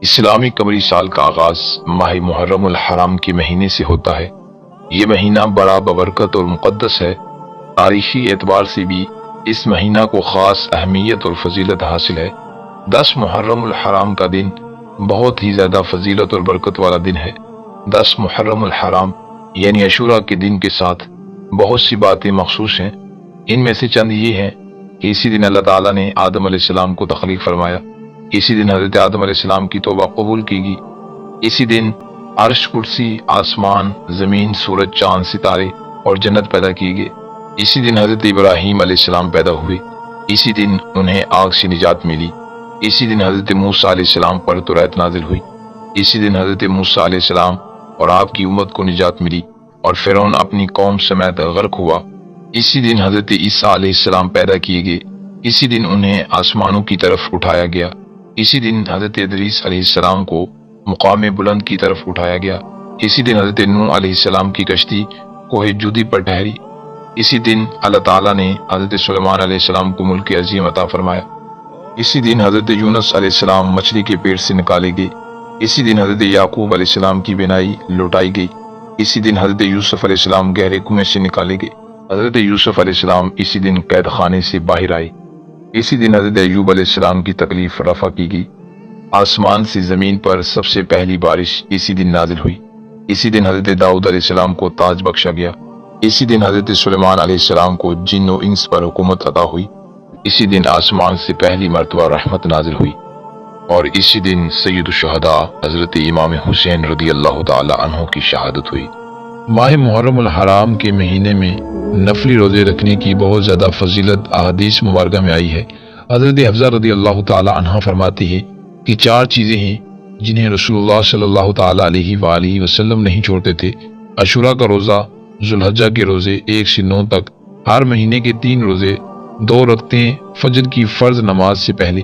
اسلامی قمری سال کا آغاز ماہ محرم الحرام کے مہینے سے ہوتا ہے۔ یہ مہینہ بڑا ببرکت اور مقدس ہے۔ تاریخی اعتبار سے بھی اس مہینہ کو خاص اہمیت اور فضیلت حاصل ہے۔ 10 محرم الحرام کا دن بہت ہی زیادہ فضیلت اور برکت والا دن ہے۔ 10 محرم الحرام یعنی عاشوراء کے دن کے ساتھ بہت سی باتیں مخصوص ہیں۔ ان میں سے چند یہ ہیں کہ اسی دن اللہ تعالیٰ نے آدم علیہ السلام کو تخلیق فرمایا۔ اسی دن حضرت آدم علیہ السلام کی توبہ قبول کی گئی۔ اسی دن عرش، کرسی، آسمان، زمین، سورج، چاند، ستارے اور جنت پیدا کی گئی۔ اسی دن حضرت ابراہیم علیہ السلام پیدا ہوئے۔ اسی دن انہیں آگ سے نجات ملی۔ اسی دن حضرت موسیٰ علیہ السلام پر تورات نازل ہوئی۔ اسی دن حضرت موسیٰ علیہ السلام اور آپ کی امت کو نجات ملی اور فرعون اپنی قوم سمیت غرق ہوا۔ اسی دن حضرت عیسیٰ علیہ السلام پیدا کیے گئے۔ اسی دن انہیں آسمانوں کی طرف اٹھایا گیا۔ اسی دن حضرت ادریس علیہ السلام کو مقام بلند کی طرف اٹھایا گیا۔ اسی دن حضرت نوح علیہ السلام کی کشتی کوہ جودی پر ٹھہری۔ اسی دن اللہ تعالیٰ نے حضرت سلیمان علیہ السلام کو ملک عظیم عطا فرمایا۔ اسی دن حضرت یونس علیہ السلام مچھلی کے پیٹ سے نکالے گئے۔ اسی دن حضرت یعقوب علیہ السلام کی بینائی لوٹائی گئی۔ اسی دن حضرت یوسف علیہ السلام گہرے کنویں سے نکالے گئے۔ حضرت یوسف علیہ السلام اسی دن قید خانے سے باہر آئے۔ اسی دن حضرت ایوب علیہ السلام کی تکلیف رفع کی گئی۔ آسمان سے زمین پر سب سے پہلی بارش اسی دن نازل ہوئی۔ اسی دن حضرت داؤد علیہ السلام کو تاج بخشا گیا۔ اسی دن حضرت سلیمان علیہ السلام کو جن و انس پر حکومت عطا ہوئی۔ اسی دن آسمان سے پہلی مرتبہ رحمت نازل ہوئی۔ اور اسی دن سید الشہداء حضرت امام حسین رضی اللہ تعالی عنہ کی شہادت ہوئی۔ ماہ محرم الحرام کے مہینے میں نفلی روزے رکھنے کی بہت زیادہ فضیلت احادیث مبارکہ میں آئی ہے۔ حضرت حفصہ رضی اللہ تعالی عنہ فرماتی ہے کہ 4 چیزیں ہیں جنہیں رسول اللہ صلی اللہ تعالی علیہ وآلہ وسلم نہیں چھوڑتے تھے۔ عاشوراء کا روزہ، ذوالحجہ کے روزے 1 سے 9 تک، ہر مہینے کے 3 روزے، 2 رکعتیں فجر کی فرض نماز سے پہلے۔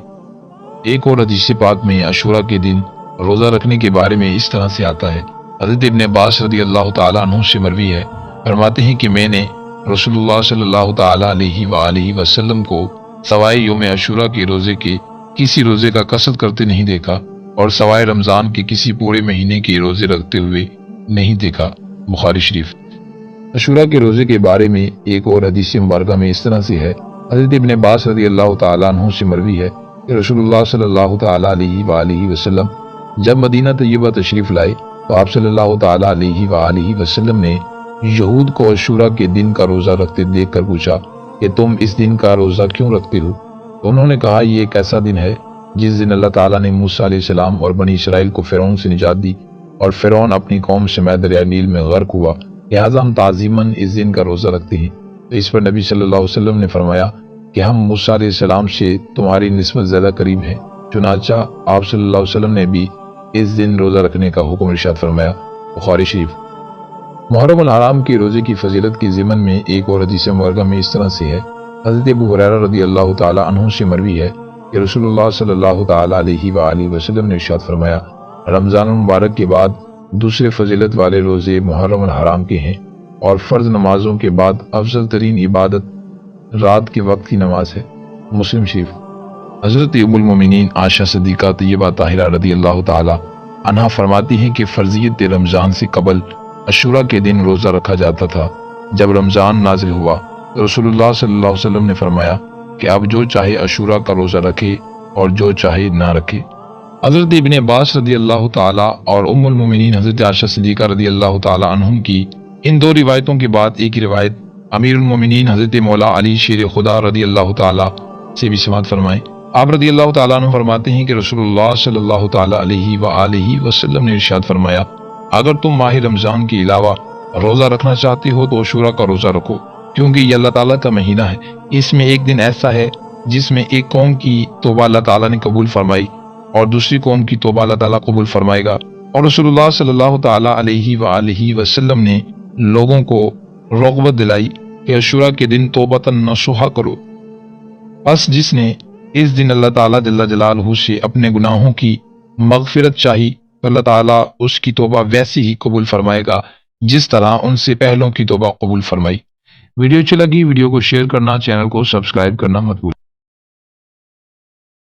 ایک اور حدیث پاک میں عاشوراء کے دن روزہ رکھنے کے بارے میں اس طرح سے آتا ہے۔ حضرت ابن عباس رضی اللہ تعالی عنہ سے مروی ہے، فرماتے ہیں کہ میں نے رسول اللہ صلی اللہ تعالی علیہ وآلہ وسلم کو سوائے یوم عاشوراء کے روزے کے کسی روزے کا قصد کرتے نہیں دیکھا اور سوائے رمضان کے کسی پورے مہینے کے روزے رکھتے ہوئے نہیں دیکھا۔ بخاری شریف۔ عاشوراء کے روزے کے بارے میں ایک اور حدیث مبارکہ میں اس طرح سے ہے۔ حضرت ابن عباس رضی اللہ تعالی عنہ سے مروی ہے کہ رسول اللہ صلی اللہ تعالی علیہ وآلہ وسلم جب مدینہ طیبہ تشریف لائے تو آپ صلی اللہ تعالی علیہ وآلہ وسلم نے یہود کو عاشوراء کے دن کا روزہ رکھتے دیکھ کر پوچھا کہ تم اس دن کا روزہ کیوں رکھتے ہو؟ تو انہوں نے کہا یہ ایک ایسا دن ہے جس دن اللہ تعالیٰ نے موسیٰ علیہ السلام اور بنی اسرائیل کو فرعون سے نجات دی اور فرعون اپنی قوم سمیت دریائے نیل میں غرق ہوا، لہٰذا ہم تعظیماً اس دن کا روزہ رکھتے ہیں۔ تو اس پر نبی صلی اللہ علیہ وسلم نے فرمایا کہ ہم موسیٰ علیہ السلام سے تمہاری نسبت زیادہ قریب ہیں۔ چنانچہ آپ صلی اللہ علیہ وسلم نے بھی اس دن روزہ رکھنے کا حکم ارشاد فرمایا۔ بخاری شریف۔ محرم الحرام کے روزے کی فضیلت کے ضمن میں ایک اور حدیث مبارکہ میں اس طرح سے ہے۔ حضرت ابو ہریرہ رضی اللہ تعالی عنہ سے مروی ہے کہ رسول اللہ صلی اللہ تعالی علیہ وآلہ وسلم نے ارشاد فرمایا رمضان المبارک کے بعد دوسرے فضیلت والے روزے محرم الحرام کے ہیں، اور فرض نمازوں کے بعد افضل ترین عبادت رات کے وقت کی نماز ہے۔ مسلم شریف۔ حضرت ام المومنین عائشہ صدیقہ طیبہ طاہرہ رضی اللہ تعالی عنہا فرماتی ہیں کہ فرضیت رمضان سے قبل عاشوراء کے دن روزہ رکھا جاتا تھا۔ جب رمضان نازل ہوا تو رسول اللہ صلی اللہ علیہ وسلم نے فرمایا کہ اب جو چاہے عاشوراء کا روزہ رکھے اور جو چاہے نہ رکھے۔ حضرت ابن عباس رضی اللہ تعالی اور ام المومنین حضرت عائشہ صدیقہ رضی اللہ تعالی عنہم کی ان 2 روایتوں کے بعد ایک ہی روایت امیر المومنین حضرت مولا علی شیر خدا رضی اللہ تعالی سے بھی سماعت فرمائیں۔ آپ رضی اللہ تعالیٰ عنہ فرماتے ہیں کہ رسول اللہ صلی اللہ تعالی علیہ وآلہ وسلم نے ارشاد فرمایا اگر تم ماہ رمضان کے علاوہ روزہ رکھنا چاہتے ہو تو عاشوراء کا روزہ رکھو، کیونکہ یہ اللہ تعالیٰ کا مہینہ ہے۔ اس میں ایک دن ایسا ہے جس میں ایک قوم کی توبہ اللہ تعالیٰ نے قبول فرمائی اور دوسری قوم کی توبہ اللہ تعالیٰ قبول فرمائے گا۔ اور رسول اللہ صلی اللہ تعالی علیہ وآلہ وسلم نے لوگوں کو رغبت دلائی کہ عاشوراء کے دن توبۃ نصوحا کرو۔ پس جس نے اس دن اللہ تعالیٰ جل جلالہ سے اپنے گناہوں کی مغفرت چاہی تو اللہ تعالیٰ اس کی توبہ ویسی ہی قبول فرمائے گا جس طرح ان سے پہلوں کی توبہ قبول فرمائی۔ ویڈیو اچھی لگی ویڈیو کو شیئر کرنا، چینل کو سبسکرائب کرنا مت بھولیں۔